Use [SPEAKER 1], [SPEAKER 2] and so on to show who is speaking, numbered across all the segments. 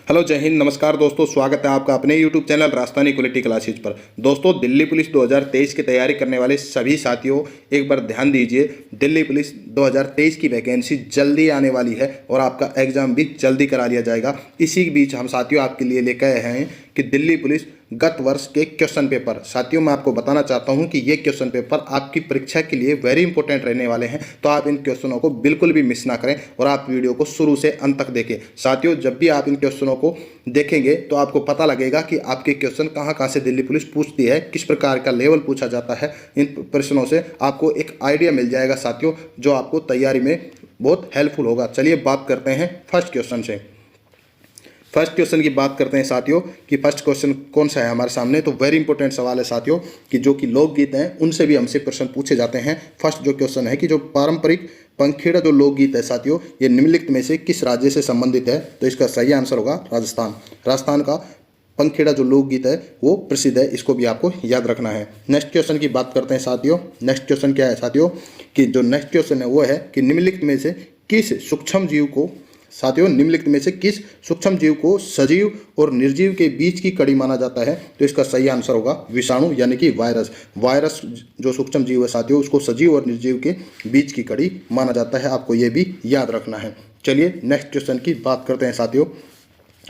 [SPEAKER 1] Hello, जय हिंद, नमस्कार दोस्तों। स्वागत है आपका अपने YouTube channel Rajasthani quality classes पर। दोस्तों, दिल्ली पुलिस 2023 की तैयारी करने वाले सभी साथियों एक बार ध्यान दीजिए। दिल्ली पुलिस 2023 की वैकेंसी जल्दी आने वाली है और आपका एग्जाम भी जल्दी करा लिया जाएगा। इसी के बीच हम साथियों आपके लिए लेकर आए हैं कि दिल्ली पुलिस गत वर्ष के क्वेश्चन पेपर, साथियों मैं आपको बताना चाहता हूं कि ये क्वेश्चन पेपर आपकी परीक्षा के लिए वेरी इंपॉर्टेंट रहने वाले हैं। तो आप इन क्वेश्चनों को बिल्कुल भी मिस ना करें और आप वीडियो को शुरू से अंत तक देखें। साथियों, जब भी आप इन क्वेश्चनों को देखेंगे तो आपको पता लगेगा कि आपके क्वेश्चन कहां कहां से दिल्ली पुलिस पूछती है, किस प्रकार का लेवल पूछा जाता है। इन प्रश्नों से आपको एक आइडिया मिल जाएगा साथियों, जो आपको तैयारी में बहुत हेल्पफुल होगा। चलिए बात करते हैं फर्स्ट क्वेश्चन से। फर्स्ट क्वेश्चन की बात करते हैं साथियों कि फर्स्ट क्वेश्चन कौन सा है हमारे सामने। तो वेरी इंपॉर्टेंट सवाल है साथियों कि जो कि लोकगीत हैं उनसे भी हमसे प्रश्न पूछे जाते हैं। फर्स्ट जो क्वेश्चन है कि जो पारंपरिक पंखेड़ा जो लोकगीत है साथियों, ये निम्नलिखित में से किस राज्य से संबंधित है। तो इसका सही आंसर होगा राजस्थान। राजस्थान का पंखेड़ा जो लोकगीत है वो प्रसिद्ध है, इसको भी आपको याद रखना है। नेक्स्ट क्वेश्चन की बात करते हैं साथियों। नेक्स्ट क्वेश्चन क्या है साथियों कि जो नेक्स्ट क्वेश्चन है वो है कि निम्नलिखित में से किस सूक्ष्म जीव को, साथियों निम्नलिखित में से किस सूक्ष्म जीव को सजीव और निर्जीव के बीच की कड़ी माना जाता है। तो इसका सही आंसर होगा विषाणु यानी कि वायरस। वायरस जो सूक्ष्म जीव है साथियों, उसको सजीव और निर्जीव के बीच की कड़ी माना जाता है। आपको ये भी याद रखना है। चलिए नेक्स्ट क्वेश्चन की बात करते हैं साथियों।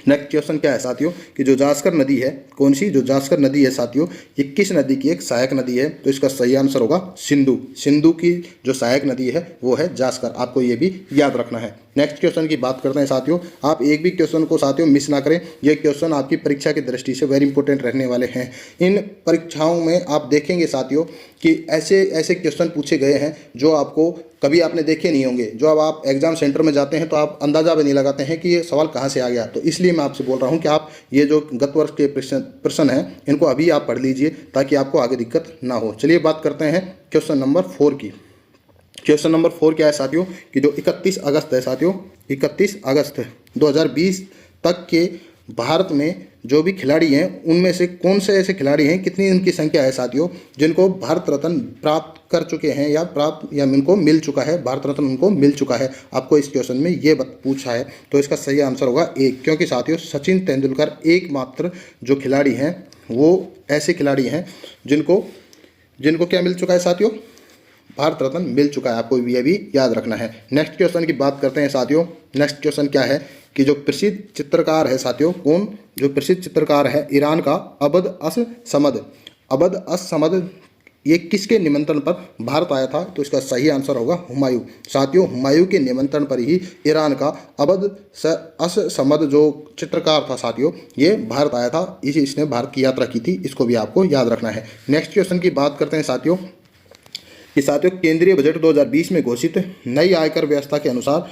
[SPEAKER 1] नेक्स्ट क्वेश्चन क्या है साथियों कि जो जास्कर नदी है, कौन सी जो जास्कर नदी है साथियों, ये किस नदी की एक सहायक नदी है। तो इसका सही आंसर होगा सिंधु। सिंधु की जो सहायक नदी है वो है जास्कर। आपको ये भी याद रखना है। नेक्स्ट क्वेश्चन की बात करते हैं साथियों। आप एक भी क्वेश्चन को साथियों मिस ना करें। ये क्वेश्चन आपकी परीक्षा की दृष्टि से वेरी इंपॉर्टेंट रहने वाले हैं। इन परीक्षाओं में आप देखेंगे साथियों कि ऐसे ऐसे क्वेश्चन पूछे गए हैं जो आपको कभी आपने देखे नहीं होंगे। जो अब आप एग्जाम सेंटर में जाते हैं तो आप अंदाजा भी नहीं लगाते हैं कि ये सवाल कहाँ से आ गया। तो इसलिए मैं आपसे बोल रहा हूँ कि आप ये जो गत वर्ष के प्रश्न हैं इनको अभी आप पढ़ लीजिए ताकि आपको आगे दिक्कत ना हो। चलिए बात करते हैं क्वेश्चन नंबर 4 की। क्वेश्चन नंबर 4 क्या है साथियों कि जो 31 अगस्त है साथियों, 31 अगस्त 2020 तक के भारत में जो भी खिलाड़ी हैं उनमें से कौन से ऐसे खिलाड़ी हैं, कितनी उनकी संख्या है साथियों, जिनको भारत रत्न प्राप्त कर चुके हैं या उनको मिल चुका है, भारत रत्न उनको मिल चुका है। आपको इस क्वेश्चन में ये पूछा है। तो इसका सही आंसर होगा 1, क्योंकि साथियों सचिन तेंदुलकर एकमात्र जो खिलाड़ी हैं वो ऐसे खिलाड़ी हैं जिनको क्या मिल चुका है साथियों, भारत रत्न मिल चुका है। आपको ये भी याद रखना है। नेक्स्ट क्वेश्चन की बात करते हैं साथियों। नेक्स्ट क्वेश्चन क्या है कि जो प्रसिद्ध चित्रकार है साथियों, कौन जो प्रसिद्ध चित्रकार है ईरान का अबद अस समद, ये किसके निमंत्रण पर भारत आया था। तो इसका सही आंसर होगा हुमायूं। साथियों हुमायूं के निमंत्रण पर ही ईरान का अबद अस समद जो चित्रकार था साथियों, ये भारत आया था। इसने भारत की यात्रा की थी। इसको भी आपको याद रखना है। नेक्स्ट क्वेश्चन की बात करते हैं साथियों कि साथियों केंद्रीय बजट 2020 में घोषित नई आयकर व्यवस्था के अनुसार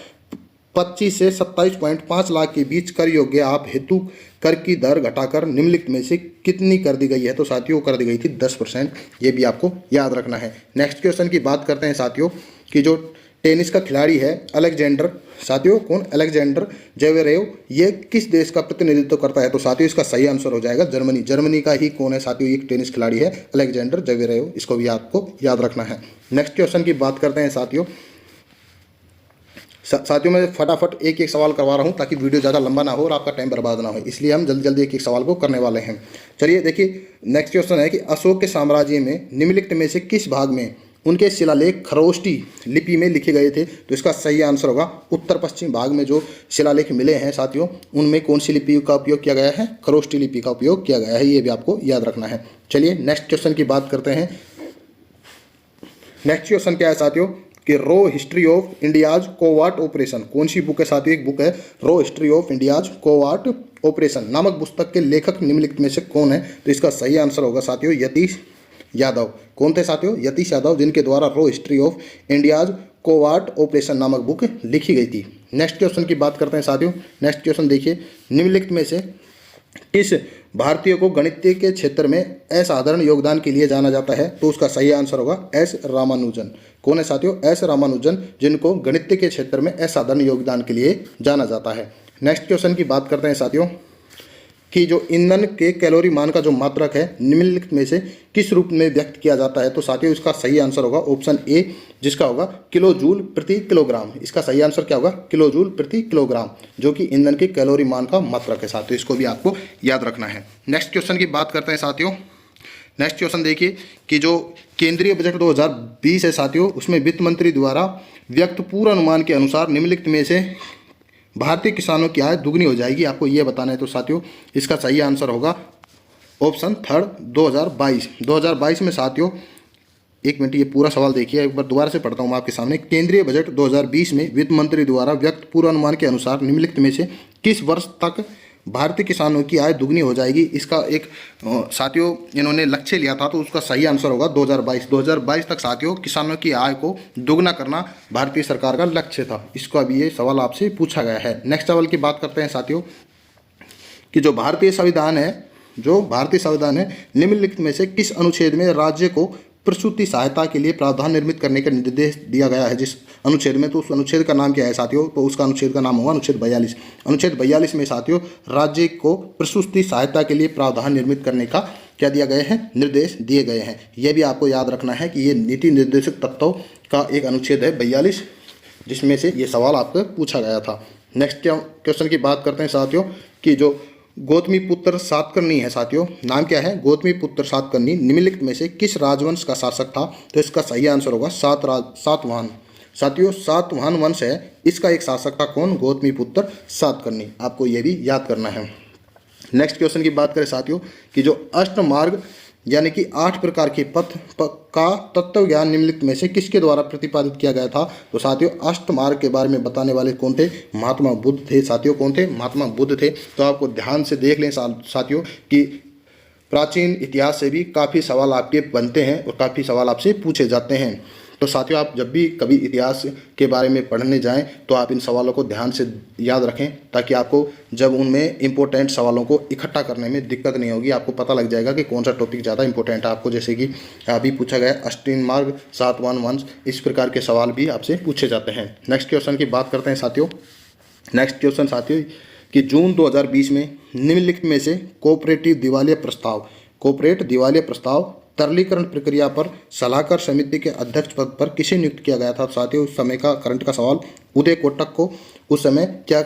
[SPEAKER 1] 25 से 27.5 लाख के बीच कर योग्य आप हेतु कर की दर घटाकर निम्नलिखित में से कितनी कर दी गई है। तो साथियों कर दी गई थी 10%। ये भी आपको याद रखना है। नेक्स्ट क्वेश्चन की बात करते हैं साथियों कि जो टेनिस का खिलाड़ी है अलेक्जेंडर, साथियों कौन, अलेक्जेंडर ज़वेरेव, ये किस देश का प्रतिनिधित्व करता है। तो साथियों इसका सही आंसर हो जाएगा जर्मनी। जर्मनी का ही कौन है साथियों, एक टेनिस खिलाड़ी है अलेक्जेंडर ज़वेरेव। इसको भी आपको याद रखना है। नेक्स्ट क्वेश्चन की बात करते हैं साथियों। साथियों मैं फटाफट एक एक सवाल करवा रहा हूं ताकि वीडियो ज़्यादा लंबा ना हो और आपका टाइम बर्बाद ना हो, इसलिए हम जल्दी जल्दी एक एक सवाल को करने वाले हैं। चलिए देखिए नेक्स्ट क्वेश्चन है कि अशोक के साम्राज्य में निम्नलिखित में से किस भाग में उनके शिलालेख खरोष्टी लिपि में लिखे गए थे। तो इसका सही आंसर होगा उत्तर पश्चिम भाग में जो शिलालेख मिले हैं साथियों उनमें कौन सी लिपि का उपयोग किया गया है, खरोष्टी लिपि का उपयोग किया गया है। ये भी आपको याद रखना है। चलिए नेक्स्ट क्वेश्चन की बात करते हैं। नेक्स्ट क्वेश्चन क्या है साथियों कि रो हिस्ट्री ऑफ इंडियाज कोवाट ऑपरेशन, कौन सी बुक है साथियों, एक बुक है रो हिस्ट्री ऑफ इंडियाज कोवाट ऑपरेशन नामक पुस्तक के लेखक निम्नलिखित में से कौन है। तो इसका सही आंसर होगा साथियों यतीश यादव। कौन थे साथियों, यतीश यादव, जिनके द्वारा रो हिस्ट्री ऑफ इंडियाज कोवाट ऑपरेशन नामक बुक लिखी गई थी। नेक्स्ट क्वेश्चन की बात करते हैं साथियों। नेक्स्ट क्वेश्चन देखिए निम्नलिखित में से किस भारतीय को गणित के क्षेत्र में असाधारण योगदान के लिए जाना जाता है। तो उसका सही आंसर होगा एस रामानुजन। कौन है साथियों, एस रामानुजन, जिनको गणित के क्षेत्र में असाधारण योगदान के लिए जाना जाता है। नेक्स्ट क्वेश्चन की बात करते हैं साथियों कि जो ईंधन के कैलोरी मान का जो मात्रक है निम्नलिखित में से किस रूप में व्यक्त किया जाता है। तो साथियों इसका सही आंसर होगा ऑप्शन ए, जिसका होगा किलो जूल प्रति किलोग्राम। इसका सही आंसर क्या होगा, किलो जूल प्रति किलोग्राम, जो कि ईंधन के कैलोरी मान का मात्रक है साथियों। इसको भी आपको याद रखना है। नेक्स्ट क्वेश्चन की बात करते हैं साथियों। नेक्स्ट क्वेश्चन देखिए कि जो केंद्रीय बजट 2020 है साथियों, उसमें वित्त मंत्री द्वारा व्यक्त पूर्वानुमान के अनुसार निम्नलिखित में से भारतीय किसानों की आय दुगनी हो जाएगी, आपको ये बताना है। तो साथियों इसका सही आंसर होगा ऑप्शन थर्ड 2022 में साथियों। एक मिनट, ये पूरा सवाल देखिए, एक बार दोबारा से पढ़ता हूँ मैं आपके सामने। केंद्रीय बजट 2020 में वित्त मंत्री द्वारा व्यक्त पूर्वानुमान के अनुसार निम्नलिखित में से किस वर्ष तक भारतीय किसानों की आय दुगनी हो जाएगी। इसका एक साथियों इन्होंने लक्ष्य लिया था, तो उसका सही आंसर होगा 2022 तक साथियों किसानों की आय को दोगुना करना भारतीय सरकार का लक्ष्य था। इसका भी ये सवाल आपसे पूछा गया है। नेक्स्ट सवाल की बात करते हैं साथियों कि जो भारतीय संविधान है निम्नलिखित में से किस अनुच्छेद में राज्य को प्रसूति सहायता के लिए प्रावधान निर्मित करने का निर्देश दिया गया है। जिस अनुच्छेद में, तो उस अनुच्छेद का नाम क्या है साथियों, तो उसका अनुच्छेद का नाम होगा अनुच्छेद 42। अनुच्छेद 42 में साथियों राज्य को प्रसूति सहायता के लिए प्रावधान निर्मित करने का क्या दिया गया है, निर्देश दिए गए हैं। यह भी आपको याद रखना है कि ये नीति निर्देशक तत्वों का एक अनुच्छेद है 42, जिसमें से ये सवाल आपको पूछा गया था। नेक्स्ट क्वेश्चन की बात करते हैं साथियों कि जो गौतमीपुत्र सातकर्णी है साथियों, नाम क्या है, गौतमीपुत्र सातकर्णी निम्नलिखित में से किस राजवंश का शासक था। तो इसका सही आंसर होगा सातवाहन। साथियों सातवाहन वंश है, इसका एक शासक था कौन, गौतमीपुत्र सातकर्णी। आपको यह भी याद करना है। नेक्स्ट क्वेश्चन की बात करें साथियों कि जो अष्टमार्ग यानी कि 8 प्रकार के पथ का तत्व ज्ञान निम्नलिखित में से किसके द्वारा प्रतिपादित किया गया था। तो साथियों अष्टमार्ग के बारे में बताने वाले कौन थे, महात्मा बुद्ध थे साथियों। कौन थे, महात्मा बुद्ध थे। तो आपको ध्यान से देख लें साथियों कि प्राचीन इतिहास से भी काफ़ी सवाल आपके बनते हैं और काफ़ी सवाल आपसे पूछे जाते हैं। तो साथियों आप जब भी कभी इतिहास के बारे में पढ़ने जाएं तो आप इन सवालों को ध्यान से याद रखें, ताकि आपको जब उनमें इम्पोर्टेंट सवालों को इकट्ठा करने में दिक्कत नहीं होगी। आपको पता लग जाएगा कि कौन सा टॉपिक ज़्यादा इंपॉर्टेंट है आपको। जैसे कि अभी पूछा गया अष्टमार्ग, सातवाहन वंश, इस प्रकार के सवाल भी आपसे पूछे जाते हैं। नेक्स्ट क्वेश्चन की बात करते हैं साथियों। नेक्स्ट क्वेश्चन साथियों कि जून 2020 में निम्नलिखित में से कोऑपरेट दिवालिया प्रस्ताव तरलीकरण प्रक्रिया पर सलाहकार समिति के अध्यक्ष पद पर किसे नियुक्त किया गया था। साथियों उस समय का करंट का सवाल, उदय कोटक को उस समय क्या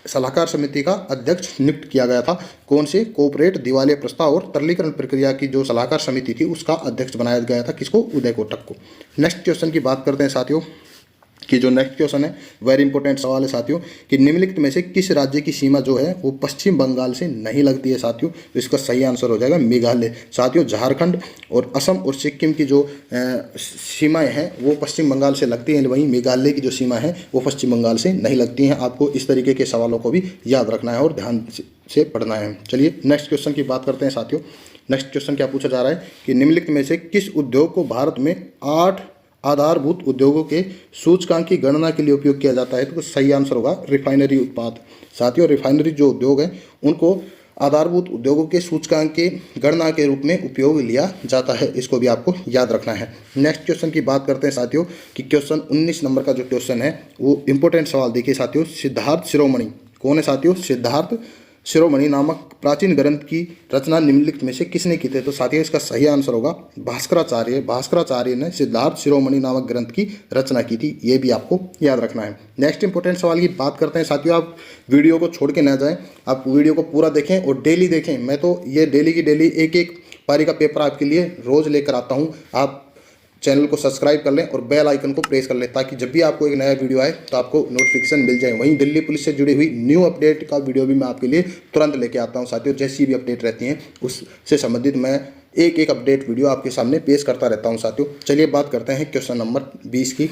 [SPEAKER 1] सलाहकार समिति का अध्यक्ष नियुक्त किया गया था। कौन से, कोऑपरेट दिवालिया प्रस्ताव और तरलीकरण प्रक्रिया की जो सलाहकार समिति थी उसका अध्यक्ष बनाया गया था, किसको, उदय कोटक को। नेक्स्ट क्वेश्चन की बात करते हैं साथियों कि जो नेक्स्ट क्वेश्चन है वेरी इंपॉर्टेंट सवाल है साथियों कि निम्नलिखित में से किस राज्य की सीमा जो है वो पश्चिम बंगाल से नहीं लगती है साथियों। तो इसका सही आंसर हो जाएगा मेघालय। साथियों झारखंड और असम और सिक्किम की जो सीमाएं हैं वो पश्चिम बंगाल से लगती हैं, वहीं मेघालय की जो सीमा है वो पश्चिम बंगाल से नहीं लगती हैं। आपको इस तरीके के सवालों को भी याद रखना है और ध्यान से पढ़ना है। चलिए नेक्स्ट क्वेश्चन की बात करते हैं साथियों। नेक्स्ट क्वेश्चन क्या पूछा जा रहा है कि निम्नलिखित में से किस उद्योग को भारत में 8 आधारभूत उद्योगों के सूचकांक की गणना के लिए उपयोग किया जाता है। तो सही आंसर होगा रिफाइनरी उत्पाद। साथियों रिफाइनरी जो उद्योग है उनको आधारभूत उद्योगों के सूचकांक के गणना के रूप में उपयोग लिया जाता है, इसको भी आपको याद रखना है। नेक्स्ट क्वेश्चन की बात करते हैं साथियों कि क्वेश्चन 19 नंबर का जो क्वेश्चन है वो इंपॉर्टेंट सवाल देखिए साथियों। सिद्धार्थ शिरोमणि कौन है साथियों, सिद्धार्थ शिरोमणि नामक प्राचीन ग्रंथ की रचना निम्नलिखित में से किसने की थी। तो साथियों इसका सही आंसर होगा भास्कराचार्य ने सिद्धार्थ शिरोमणि नामक ग्रंथ की रचना की थी। ये भी आपको याद रखना है। नेक्स्ट इंपॉर्टेंट सवाल की बात करते हैं साथियों। आप वीडियो को छोड़ के ना जाएं, आप वीडियो को पूरा देखें और डेली देखें। मैं तो ये डेली की डेली एक पारी का पेपर आपके लिए रोज़ लेकर आता हूँ। आप चैनल को सब्सक्राइब कर लें और बेल आइकन को प्रेस कर लें, ताकि जब भी आपको एक नया वीडियो आए तो आपको नोटिफिकेशन मिल जाए। वहीं दिल्ली पुलिस से जुड़ी हुई न्यू अपडेट का वीडियो भी मैं आपके लिए तुरंत लेके आता हूं साथियों। जैसी भी अपडेट रहती हैं उससे संबंधित मैं एक अपडेट वीडियो आपके सामने पेश करता रहता हूं साथियों। चलिए बात करते हैं क्वेश्चन नंबर 20 की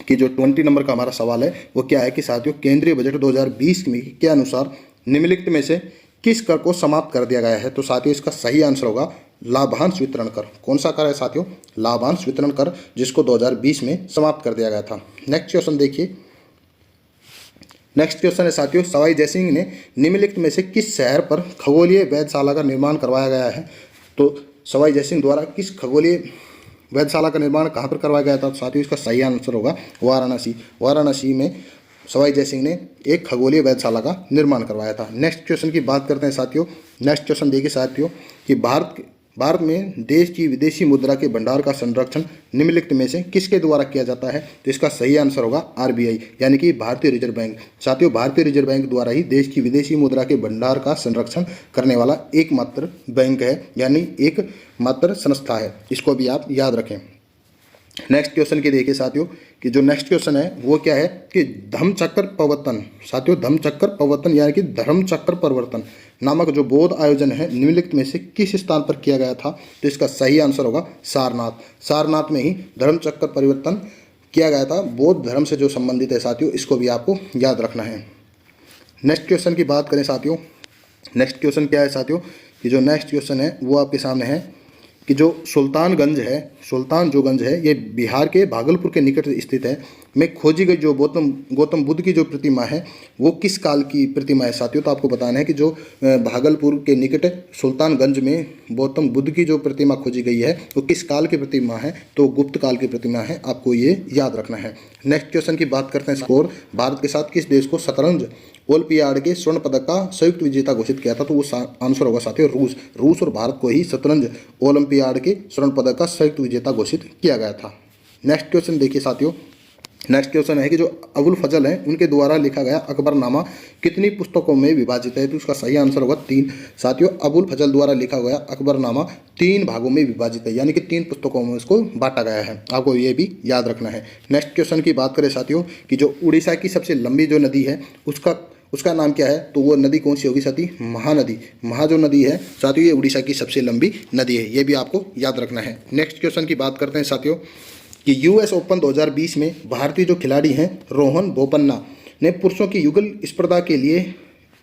[SPEAKER 1] कि जो 20 नंबर का हमारा सवाल है वो क्या है कि साथियों केंद्रीय बजट 2020 के अनुसार निम्नलिखित में से किस कर को समाप्त कर दिया गया है। तो साथियों इसका सही आंसर होगा लाभांश वितरण कर। कौन सा कर है साथियों, लाभांश वितरण कर, जिसको 2020 में समाप्त कर दिया गया था। नेक्स्ट क्वेश्चन देखिए। नेक्स्ट क्वेश्चन है साथियों सवाई जयसिंह ने निम्नलिखित में से किस शहर पर खगोलीय वेधशाला का निर्माण करवाया गया है। तो सवाई जयसिंह द्वारा किस खगोलीय वेधशाला का निर्माण कहाँ पर करवाया गया था। तो साथियों इसका सही आंसर होगा वाराणसी। वाराणसी में सवाई जय सिंह ने एक खगोलीय वेधशाला का निर्माण करवाया था। नेक्स्ट क्वेश्चन की बात करते हैं साथियों। नेक्स्ट क्वेश्चन देखिए साथियों कि भारत में देश की विदेशी मुद्रा के भंडार का संरक्षण निम्नलिखित में से किसके द्वारा किया जाता है? तो इसका सही आंसर होगा आरबीआई, यानी कि भारतीय रिजर्व बैंक। साथियों, भारतीय रिजर्व बैंक द्वारा ही देश की विदेशी मुद्रा के भंडार का संरक्षण करने वाला एकमात्र बैंक है, यानी एकमात्र संस्था है। इसको भी आप याद रखें। नेक्स्ट क्वेश्चन की देखिए साथियों कि जो नेक्स्ट क्वेश्चन है वो क्या है कि धम्मचक्र प्रवर्तन। साथियों, धम्मचक्र प्रवर्तन यानी कि धर्मचक्र परिवर्तन नामक जो बौद्ध आयोजन है निम्नलिखित में से किस स्थान पर किया गया था? तो इसका सही आंसर होगा सारनाथ। सारनाथ में ही धर्मचक्र परिवर्तन किया गया था, बौद्ध धर्म से जो संबंधित है साथियों, इसको भी आपको याद रखना है। नेक्स्ट क्वेश्चन की बात करें साथियों। नेक्स्ट क्वेश्चन क्या है साथियों कि जो नेक्स्ट क्वेश्चन है वो आपके सामने है कि जो सुल्तानगंज है, सुल्तान जो गंज है, ये बिहार के भागलपुर के निकट स्थित है, में खोजी गई जो गौतम बुद्ध की जो प्रतिमा है वो किस काल की प्रतिमा है साथियों? तो आपको बताना है कि जो भागलपुर के निकट सुल्तानगंज में गौतम बुद्ध की जो प्रतिमा खोजी गई है वो किस काल की प्रतिमा है? तो गुप्त काल की प्रतिमा है, आपको ये याद रखना है। नेक्स्ट क्वेश्चन की बात करते हैं स्कोर। भारत के साथ किस देश को शतरंज ओलंपियाड के स्वर्ण पदक का संयुक्त विजेता घोषित किया था? तो वो आंसर होगा साथियों रूस और भारत को ही शतरंज ओलंपियाड के स्वर्ण पदक का संयुक्त विजेता घोषित किया गया था। नेक्स्ट क्वेश्चन देखिए साथियों। नेक्स्ट क्वेश्चन है कि जो अबुल फजल हैं उनके द्वारा लिखा गया अकबरनामा कितनी पुस्तकों में विभाजित है? तो उसका सही आंसर होगा 3। साथियों, अबुल फजल द्वारा लिखा गया अकबरनामा 3 भागों में विभाजित है, यानी कि 3 पुस्तकों में इसको बांटा गया है, आपको ये भी याद रखना है। नेक्स्ट क्वेश्चन की बात करें साथियों कि जो उड़ीसा की सबसे लंबी जो नदी है उसका नाम क्या है? तो वो नदी कौन सी होगी साथी? महानदी। महा जो नदी है साथियों ये उड़ीसा की सबसे लंबी नदी है, ये भी आपको याद रखना है। नेक्स्ट क्वेश्चन की बात करते हैं साथियों कि यूएस ओपन 2020 में भारतीय जो खिलाड़ी हैं रोहन बोपन्ना ने पुरुषों की युगल स्पर्धा के लिए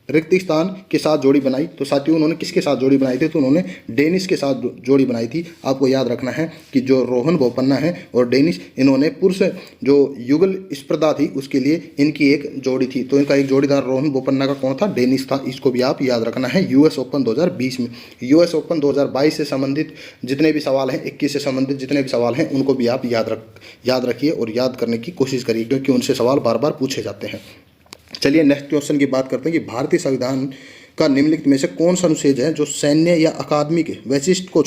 [SPEAKER 1] रिक्त स्थान के साथ जोड़ी बनाई। तो साथियों उन्होंने किसके साथ जोड़ी बनाई थी? तो उन्होंने डेनिस के साथ जोड़ी बनाई थी। आपको याद रखना है कि जो रोहन बोपन्ना है और डेनिस, इन्होंने पुरुष जो युगल स्पर्धा थी उसके लिए इनकी एक जोड़ी थी। तो इनका एक जोड़ीदार रोहन बोपन्ना का कौन था? डेनिस था। इसको भी आप याद रखना है यूएस ओपन 2020 में। यूएस ओपन 2022 से संबंधित जितने भी सवाल हैं, 21 से संबंधित जितने भी सवाल हैं, उनको भी आप याद रखिए और याद करने की कोशिश करिए, क्योंकि उनसे सवाल बार बार पूछे जाते हैं। चलिए नेक्स्ट क्वेश्चन की बात करते हैं कि भारतीय संविधान का निम्नलिखित में से कौन सा अनुच्छेद है जो सैन्य या अकादमिक वैशिष्ट को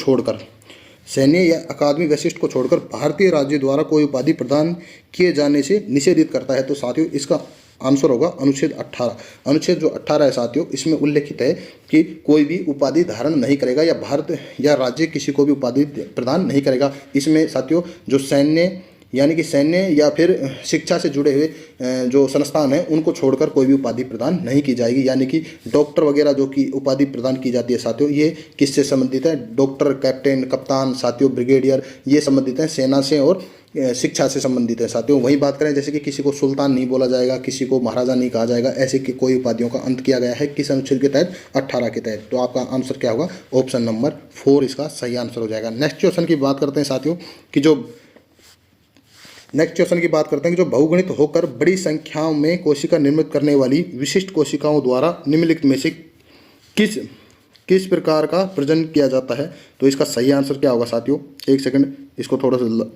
[SPEAKER 1] छोड़कर भारतीय राज्य द्वारा कोई उपाधि प्रदान किए जाने से निषेधित करता है? तो साथियों इसका आंसर होगा अनुच्छेद 18। अनुच्छेद जो 18 है साथियों, इसमें उल्लेखित है कि कोई भी उपाधि धारण नहीं करेगा या भारत या राज्य किसी को भी उपाधि प्रदान नहीं करेगा। इसमें साथियों जो सैन्य या फिर शिक्षा से जुड़े हुए जो संस्थान हैं उनको छोड़कर कोई भी उपाधि प्रदान नहीं की जाएगी, यानी कि डॉक्टर वगैरह जो कि उपाधि प्रदान की जाती है साथियों, ये किससे संबंधित है? डॉक्टर, कैप्टन, कप्तान साथियों, ब्रिगेडियर, ये संबंधित हैं सेना से और शिक्षा से संबंधित है साथियों। वही बात करें जैसे कि किसी को सुल्तान नहीं बोला जाएगा, किसी को महाराजा नहीं कहा जाएगा, ऐसे की कोई उपाधियों का अंत किया गया है किस अनुच्छेद के तहत? 18 के तहत। तो आपका आंसर क्या होगा? ऑप्शन नंबर 4 इसका सही आंसर हो जाएगा। नेक्स्ट क्वेश्चन की बात करते हैं साथियों कि जो बहुगुणित होकर बड़ी संख्याओं में कोशिका निर्मित करने वाली विशिष्ट कोशिकाओं द्वारा निम्नलिखित में से किस प्रकार का प्रजनन किया जाता है? तो इसका सही आंसर क्या होगा साथियों? एक सेकंड, इसको थोड़ा सा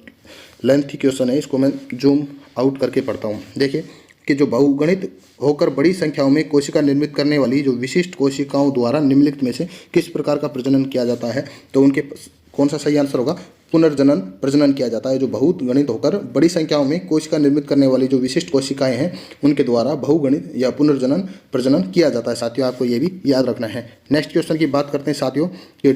[SPEAKER 1] लेंथी क्वेश्चन है, इसको मैं जूम आउट करके पढ़ता हूँ। देखिए कि जो बहुगुणित होकर बड़ी संख्याओं में कोशिका निर्मित करने वाली जो विशिष्ट कोशिकाओं द्वारा निम्नलिखित में से किस प्रकार का प्रजनन किया जाता है? तो उनके कौन सा सही आंसर होगा? प्रजनन किया जाता है। जो बहुत गणित होकर बड़ी संख्याओं में कोशिका निर्मित करने वाली जो विशिष्ट कोशिकाएं हैं उनके द्वारा बहुगणित या प्रजनन किया जाता है साथियों, आपको ये भी याद रखना है। नेक्स्ट क्वेश्चन की बात करते हैं साथियों कि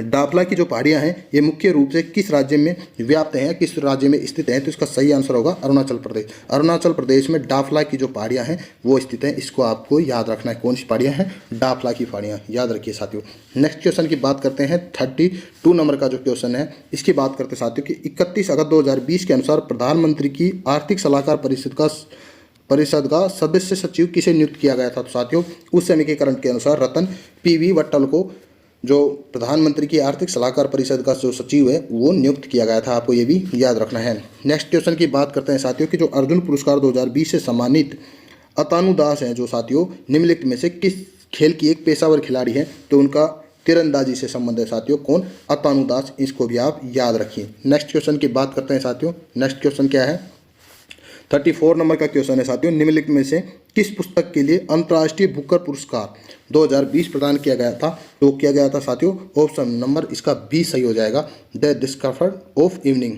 [SPEAKER 1] डाफला की जो पहाड़ियां हैं ये मुख्य रूप से किस राज्य में व्याप्त हैं, किस राज्य में स्थित हैं? तो इसका सही आंसर होगा अरुणाचल प्रदेश। अरुणाचल प्रदेश में डाफला की जो पहाड़ियां हैं वो स्थित हैं, इसको आपको याद रखना है। कौन सी पहाड़ियां हैं? डाफला की पहाड़ियां, याद रखिए साथियों। नेक्स्ट क्वेश्चन की बात करते हैं 32 नंबर का जो क्वेश्चन है इसकी बात करते हैं साथियों कि 31 अगस्त 2020 के अनुसार प्रधानमंत्री की आर्थिक सलाहकार परिषद का सदस्य सचिव किसे नियुक्त किया गया था? तो साथियों उस समीकरण के अनुसार रतन PV वट्टल को जो प्रधानमंत्री की आर्थिक सलाहकार परिषद का जो सचिव है वो नियुक्त किया गया था, आपको ये भी याद रखना है। नेक्स्ट क्वेश्चन की बात करते हैं साथियों कि जो अर्जुन पुरस्कार 2020 से सम्मानित अतानु दास हैं जो साथियों निम्नलिखित में से किस खेल की एक पेशेवर खिलाड़ी है? तो उनका तीरंदाजी से संबंध है साथियों। कौन? अतानु दास, इसको भी आप याद रखिए। नेक्स्ट क्वेश्चन की बात करते हैं साथियों। नेक्स्ट क्वेश्चन क्या है? 34 नंबर का क्वेश्चन है साथियों, निम्नलिखित में से किस पुस्तक के लिए अंतर्राष्ट्रीय बुकर पुरस्कार 2020 प्रदान किया गया था? तो किया गया था साथियों, ऑप्शन नंबर इसका बी सही हो जाएगा, द डिस्कम्फर्ट ऑफ इवनिंग।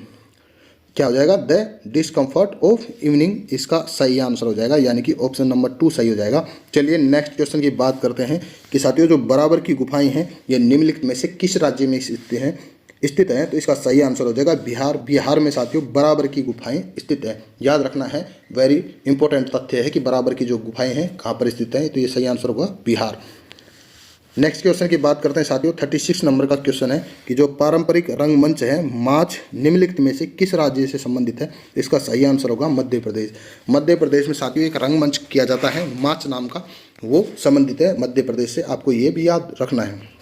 [SPEAKER 1] क्या हो जाएगा? द डिस्कम्फर्ट ऑफ इवनिंग इसका सही आंसर हो जाएगा, यानी कि ऑप्शन नंबर 2 सही हो जाएगा। चलिए नेक्स्ट क्वेश्चन की बात करते हैं कि साथियों जो बराबर की गुफाएं हैं ये निम्नलिखित में से किस राज्य में स्थित है? तो इसका सही आंसर हो जाएगा बिहार। बिहार में साथियों बराबर की गुफाएं स्थित है, याद रखना है, वेरी इंपॉर्टेंट तथ्य है कि बराबर की जो गुफाएं हैं कहाँ पर स्थित है, तो ये सही आंसर होगा बिहार। नेक्स्ट क्वेश्चन की बात करते हैं साथियों, 36 नंबर का क्वेश्चन है कि जो पारंपरिक रंगमंच है माच निम्नलिखित में से किस राज्य से संबंधित है? इसका सही आंसर होगा मध्य प्रदेश। मध्य प्रदेश में साथियों एक रंगमंच किया जाता है माच नाम का, वो संबंधित है मध्य प्रदेश से, आपको ये भी याद रखना है।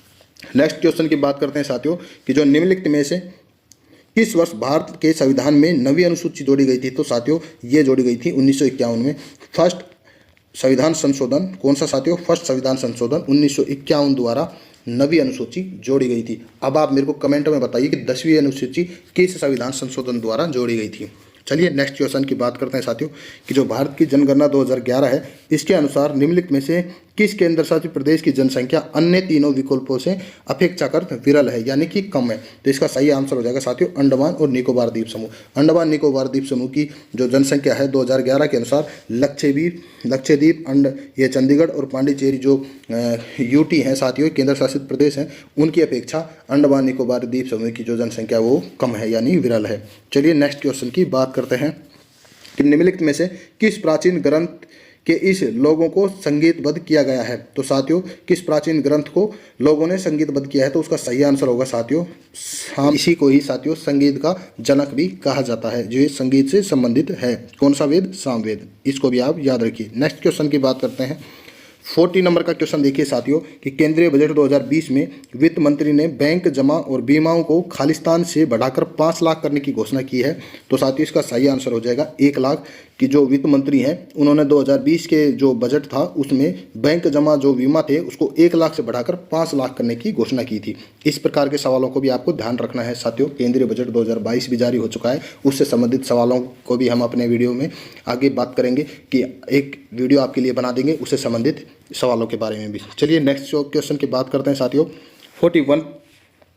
[SPEAKER 1] नेक्स्ट क्वेश्चन की बात करते हैं साथियों कि जो निम्नलिखित में से किस वर्ष भारत के संविधान में नवी अनुसूची जोड़ी गई थी? तो साथियों ये जोड़ी गई थी 1951 में। फर्स्ट संविधान संशोधन कौन सा साथियों? फर्स्ट संविधान संशोधन 1951 द्वारा नवी अनुसूची जोड़ी गई थी। अब आप मेरे को कमेंट में बताइए कि 10वीं अनुसूची किस संविधान संशोधन द्वारा जोड़ी गई थी। चलिए नेक्स्ट क्वेश्चन की बात करते हैं साथियों कि जो भारत की जनगणना 2011 है इसके अनुसार निम्नलिखित में से किस केंद्र शासित प्रदेश की जनसंख्या अन्य तीनों विकल्पों से अपेक्षाकृत विरल है, यानी कि कम है? तो इसका सही आंसर हो जाएगा साथियों अंडमान और निकोबार द्वीप समूह। अंडमान निकोबार द्वीप समूह की जो जनसंख्या है 2011 के अनुसार लक्षद्वीप ये चंडीगढ़ और पांडिचेरी जो यूटी हैं साथियों केंद्र शासित प्रदेश हैं, उनकी अपेक्षा अंडमान निकोबार द्वीप समूह की जो जनसंख्या वो कम है, यानी विरल है। चलिए नेक्स्ट क्वेश्चन की बात करते हैं कि निम्नलिखित में से किस प्राचीन ग्रंथ के इस लोगों को संगीतबद्ध किया गया है? तो साथियों किस प्राचीन ग्रंथ को लोगों ने संगीतबद्ध किया है? तो उसका सही आंसर होगा साथियों इसी को ही साथियों संगीत का जनक भी कहा जाता है, जो संगीत से संबंधित है। कौन सा वेद? सामवेद। इसको भी आप याद रखिए। नेक्स्ट क्वेश्चन की बात करते हैं, 40 नंबर का क्वेश्चन देखिए साथियों कि केंद्रीय बजट 2020 में वित्त मंत्री ने बैंक जमा और बीमाओं को खालिस्तान से बढ़ाकर 5 लाख करने की घोषणा की है। तो साथियों इसका सही आंसर हो जाएगा 1 लाख की जो वित्त मंत्री हैं उन्होंने 2020 के जो बजट था उसमें बैंक जमा जो बीमा थे उसको 1 लाख से बढ़ाकर 5 लाख करने की घोषणा की थी। इस प्रकार के सवालों को भी आपको ध्यान रखना है साथियों। केंद्रीय बजट 2022 भी जारी हो चुका है, उससे संबंधित सवालों को भी हम अपने वीडियो में आगे बात करेंगे कि एक वीडियो आपके लिए बना देंगे उससे संबंधित सवालों के बारे में भी। चलिए नेक्स्ट क्वेश्चन की बात करते हैं साथियों, 41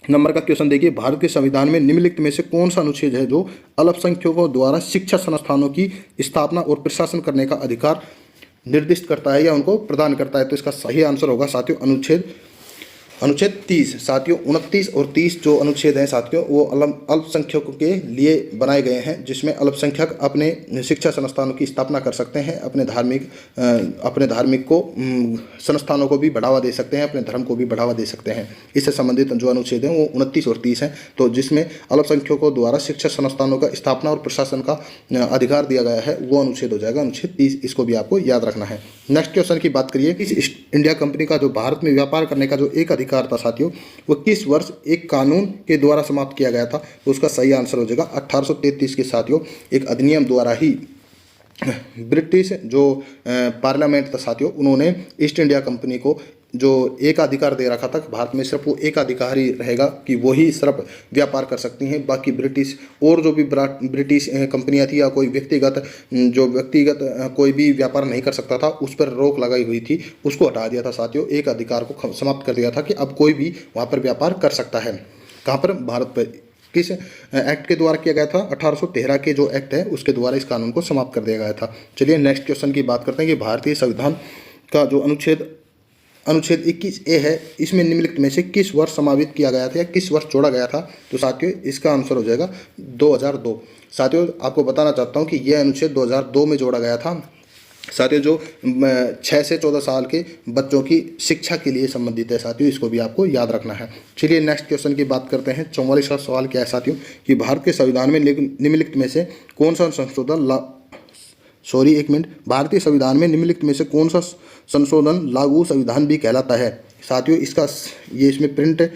[SPEAKER 1] नंबर का क्वेश्चन देखिए, भारत के संविधान में निम्नलिखित में से कौन सा अनुच्छेद है जो अल्पसंख्यकों द्वारा शिक्षा संस्थानों की स्थापना और प्रशासन करने का अधिकार निर्दिष्ट करता है या उनको प्रदान करता है? तो इसका सही आंसर होगा साथियों अनुच्छेद 30। साथियों 29 और 30 जो अनुच्छेद हैं साथियों वो अल्पसंख्यकों के लिए बनाए गए हैं, जिसमें अल्पसंख्यक अपने शिक्षा संस्थानों की स्थापना कर सकते हैं, अपने धार्मिक को संस्थानों को भी बढ़ावा दे सकते हैं, अपने धर्म को भी बढ़ावा दे सकते हैं। इससे संबंधित जो अनुच्छेद हैं वो 29 और 30 हैं, तो जिसमें अल्पसंख्यकों द्वारा शिक्षा संस्थानों का स्थापना और प्रशासन का अधिकार दिया गया है वो अनुच्छेद हो जाएगा अनुच्छेद 30। इसको भी आपको याद रखना है। नेक्स्ट क्वेश्चन की बात करिए, ईस्ट इंडिया कंपनी का जो भारत में व्यापार करने का जो एक अधिकार था साथियों वो किस वर्ष एक कानून के द्वारा समाप्त किया गया था? तो उसका सही आंसर हो जाएगा 1833 के साथियों एक अधिनियम द्वारा ही ब्रिटिश जो पार्लियामेंट था साथियों उन्होंने ईस्ट इंडिया कंपनी को जो एक अधिकार दे रखा था, भारत में सिर्फ वो एक अधिकार ही रहेगा कि वही सिर्फ व्यापार कर सकती हैं, बाकी ब्रिटिश और जो भी ब्रिटिश कंपनियां थी या कोई व्यक्तिगत कोई भी व्यापार नहीं कर सकता था, उस पर रोक लगाई हुई थी, उसको हटा दिया था साथियों। एक अधिकार को समाप्त कर दिया था कि अब कोई भी वहाँ पर व्यापार कर सकता है। कहाँ पर? भारत पर। किस एक्ट के द्वारा किया गया था? 1813 के जो एक्ट है उसके द्वारा इस कानून को समाप्त कर दिया गया था। चलिए नेक्स्ट क्वेश्चन की बात करते हैं कि भारतीय संविधान का जो अनुच्छेद 21A है इसमें निम्नलिखित में से किस वर्ष समावित किया गया था या किस वर्ष जोड़ा गया था? तो साथियों इसका आंसर हो जाएगा 2002। साथियों आपको बताना चाहता हूँ कि यह अनुच्छेद 2002 में जोड़ा गया था साथियों, जो 6 से 14 साल के बच्चों की शिक्षा के लिए संबंधित है साथियों, इसको भी आपको याद रखना है। चलिए नेक्स्ट क्वेश्चन की बात करते हैं। 44वां सवाल क्या है साथियों कि भारत के संविधान में निम्नलिखित में से कौन सा भारतीय संविधान में निम्नलिखित में से कौन सा संशोधन लागू संविधान भी कहलाता है? साथियों इसमें प्रिंट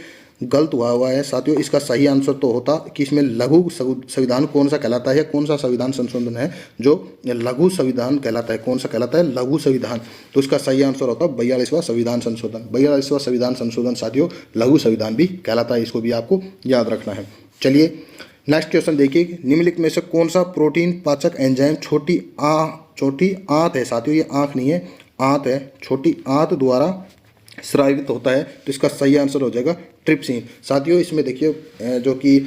[SPEAKER 1] गलत हुआ है साथियों। इसका सही आंसर तो होता कि इसमें लघु संविधान कौन सा कहलाता है या कौन सा संविधान संशोधन है जो लघु संविधान कहलाता है? कौन सा कहलाता है? लघु संविधान। तो इसका सही आंसर होता है 42वां संविधान संशोधन। 42वां संविधान संशोधन साथियों लघु संविधान भी कहलाता है, इसको भी आपको याद रखना है। चलिए नेक्स्ट क्वेश्चन देखिए, निम्नलिखित में से कौन सा प्रोटीन पाचक एंजाइम छोटी आंत है साथियों, ये आंख नहीं है, आंत है, छोटी आंत द्वारा स्रावित होता है। तो इसका सही आंसर हो जाएगा ट्रिप्सिन। साथियों इसमें देखिए जो कि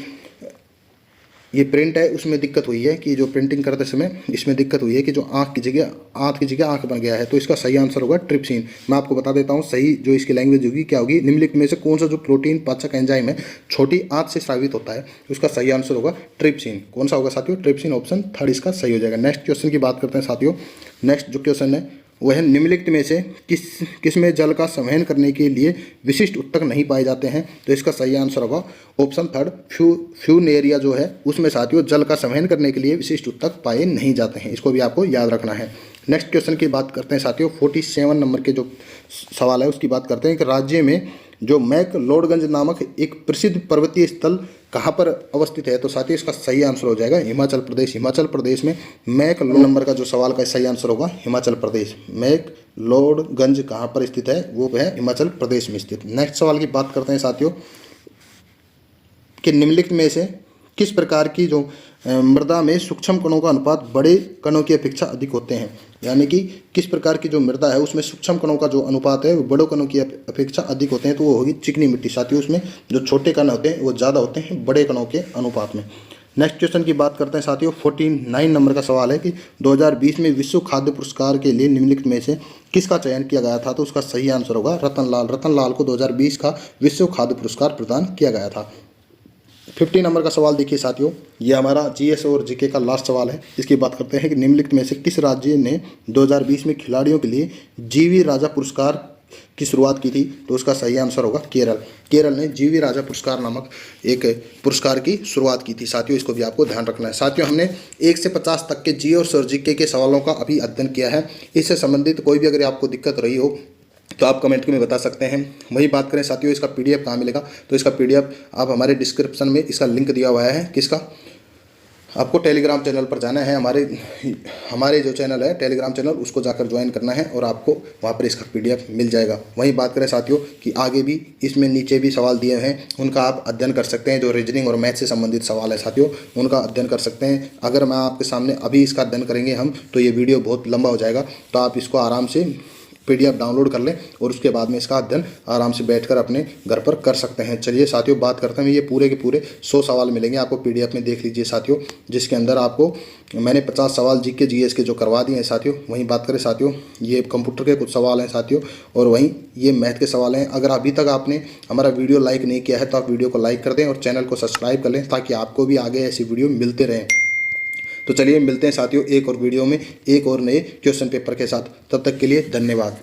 [SPEAKER 1] ये प्रिंट है उसमें दिक्कत हुई है कि जो प्रिंटिंग करते समय इसमें दिक्कत हुई है कि जो आंख की जगह आंख बन गया है। तो इसका सही आंसर होगा ट्रिप्सिन। मैं आपको बता देता हूँ सही जो इसकी लैंग्वेज होगी क्या होगी, निम्नलिखित में से कौन सा जो प्रोटीन पाचक एंजाइम है छोटी आंत से स्रावित होता है, तो इसका सही आंसर होगा ट्रिप्सिन। कौन सा होगा साथियों, ट्रिप्सिन, ऑप्शन थर्ड इसका सही हो जाएगा। नेक्स्ट क्वेश्चन की बात करते हैं साथियों। नेक्स्ट जो क्वेश्चन है वह निम्नलिखित में से किस में जल का संवहन करने के लिए विशिष्ट उत्तक नहीं पाए जाते हैं, तो इसका सही आंसर होगा ऑप्शन थर्ड फ्यूनेरिया जो है उसमें साथियों जल का संवहन करने के लिए विशिष्ट उत्तक पाए नहीं जाते हैं। इसको भी आपको याद रखना है। नेक्स्ट क्वेश्चन की बात करते हैं साथियों, 47 नंबर के जो सवाल है उसकी बात करते हैं कि राज्य में जो मैकलोडगंज नामक एक प्रसिद्ध पर्वतीय स्थल कहाँ पर अवस्थित है, तो साथियों इसका सही आंसर हो जाएगा हिमाचल प्रदेश। हिमाचल प्रदेश में मैकलोड नंबर का जो सवाल का सही आंसर होगा हिमाचल प्रदेश। मैकलोडगंज कहाँ पर स्थित है, वो है हिमाचल प्रदेश में स्थित। नेक्स्ट सवाल की बात करते हैं साथियों कि निम्नलिखित में से किस प्रकार की जो मृदा में सूक्ष्म कणों का अनुपात बड़े कणों की अपेक्षा अधिक होते हैं, यानी कि किस प्रकार की जो मृदा है उसमें सूक्ष्म कणों का जो अनुपात है वो बड़े कणों की अपेक्षा अधिक होते हैं, तो वो होगी चिकनी मिट्टी। साथियों उसमें जो छोटे कण होते हैं वो ज़्यादा होते हैं बड़े कणों के अनुपात में। नेक्स्ट क्वेश्चन की बात करते हैं साथियों, 49 नंबर का सवाल है कि 2020 में विश्व खाद्य पुरस्कार के लिए निम्नलिखित में से किसका चयन किया गया था, तो उसका सही आंसर होगा रतन लाल को 2020 का विश्व खाद्य पुरस्कार प्रदान किया गया था। 50 नंबर का सवाल देखिए साथियों, ये हमारा जीएस और जीके का लास्ट सवाल है। इसकी बात करते हैं कि निम्नलिखित में से किस राज्य ने 2020 में खिलाड़ियों के लिए जीवी राजा पुरस्कार की शुरुआत की थी, तो उसका सही आंसर होगा केरल। केरल ने जीवी राजा पुरस्कार नामक एक पुरस्कार की शुरुआत की थी। साथियों इसको भी आपको ध्यान रखना है। साथियों हमने 1 से 50 तक के जी और जीके के सवालों का अभी अध्ययन किया है। इससे संबंधित कोई भी अगर आपको दिक्कत रही हो तो आप कमेंट में बता सकते हैं। वही बात करें साथियों इसका पीडीएफ कहाँ मिलेगा, तो इसका पीडीएफ आप हमारे डिस्क्रिप्शन में इसका लिंक दिया हुआ है। किसका, आपको टेलीग्राम चैनल पर जाना है, हमारे जो चैनल है टेलीग्राम चैनल उसको जाकर ज्वाइन करना है और आपको वहाँ पर इसका पीडीएफ मिल जाएगा। वहीं बात करें साथियों कि आगे भी इसमें नीचे भी सवाल दिए हैं उनका आप अध्ययन कर सकते हैं। जो रीजनिंग और मैथ से संबंधित सवाल है साथियों उनका अध्ययन कर सकते हैं। अगर मैं आपके सामने अभी इसका अध्ययन करेंगे हम तो ये वीडियो बहुत लंबा हो जाएगा, तो आप इसको आराम से पीडीएफ डाउनलोड कर लें और उसके बाद में इसका अध्ययन आराम से बैठकर अपने घर पर कर सकते हैं। चलिए साथियों बात करते हैं, ये पूरे के पूरे 100 सवाल मिलेंगे आपको पीडीएफ में, देख लीजिए साथियों, जिसके अंदर आपको मैंने 50 सवाल जीके जीएस के जो करवा दिए हैं साथियों। वहीं बात करें साथियों ये कंप्यूटर के कुछ सवाल हैं साथियों और वहीं ये मैथ के सवाल हैं। अगर अभी तक आपने हमारा वीडियो लाइक नहीं किया है तो आप वीडियो को लाइक कर दें और चैनल को सब्सक्राइब कर लें ताकि आपको भी आगे ऐसी वीडियो मिलते रहें। तो चलिए मिलते हैं साथियों एक और वीडियो में एक और नए क्वेश्चन पेपर के साथ। तब तक के लिए धन्यवाद।